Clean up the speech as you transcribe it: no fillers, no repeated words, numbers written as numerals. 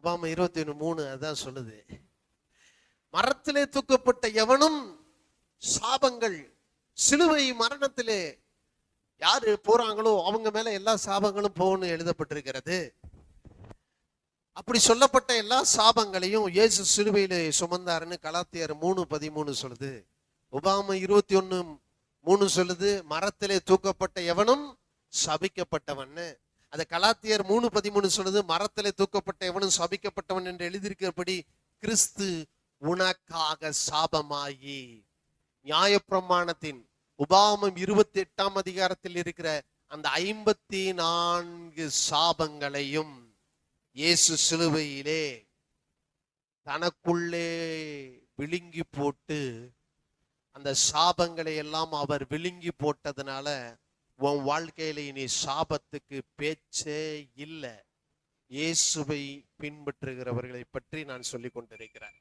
உபாகமம் 21:3 அதான் சொல்லுது. மரத்திலே தூக்கப்பட்ட எவனும் சாபங்கள், சிலுவை மரணத்திலே யாரு போறாங்களோ அவங்க மேல எல்லா சாபங்களும் போகணும்னு எழுதப்பட்டிருக்கிறது. அப்படி சொல்லப்பட்ட எல்லா சாபங்களையும் இயேசு சிலுவையிலே சுமந்தாருன்னு கலாத்தியர் 3:13 சொல்லுது. உபாகமம் 21:3 சொல்லுது மரத்திலே தூக்கப்பட்ட எவனும் சபிக்கப்பட்டவன். அதை கலாத்தியர் 3:13 சொல்லுது மரத்திலே தூக்கப்பட்ட எவனும் சபிக்கப்பட்டவன் என்று எழுதியிருக்கிறபடி கிறிஸ்து உனக்காக சாபமாகி நியாயப்பிரமாணத்தின் உபாகமம் 28ஆம் அதிகாரத்தில் இருக்கிற அந்த 54 சாபங்களையும் இயேசு சிலுவையிலே தனக்குள்ளே விழுங்கி போட்டு, அந்த சாபங்களை எல்லாம் அவர் விழுங்கி போட்டதுனால உன் வாழ்க்கையில இனி சாபத்துக்கு பேச்சே இல்லை. இயேசுவை பின்பற்றுகிறவர்களை பற்றி நான் சொல்லிக் கொண்டிருக்கிறேன்.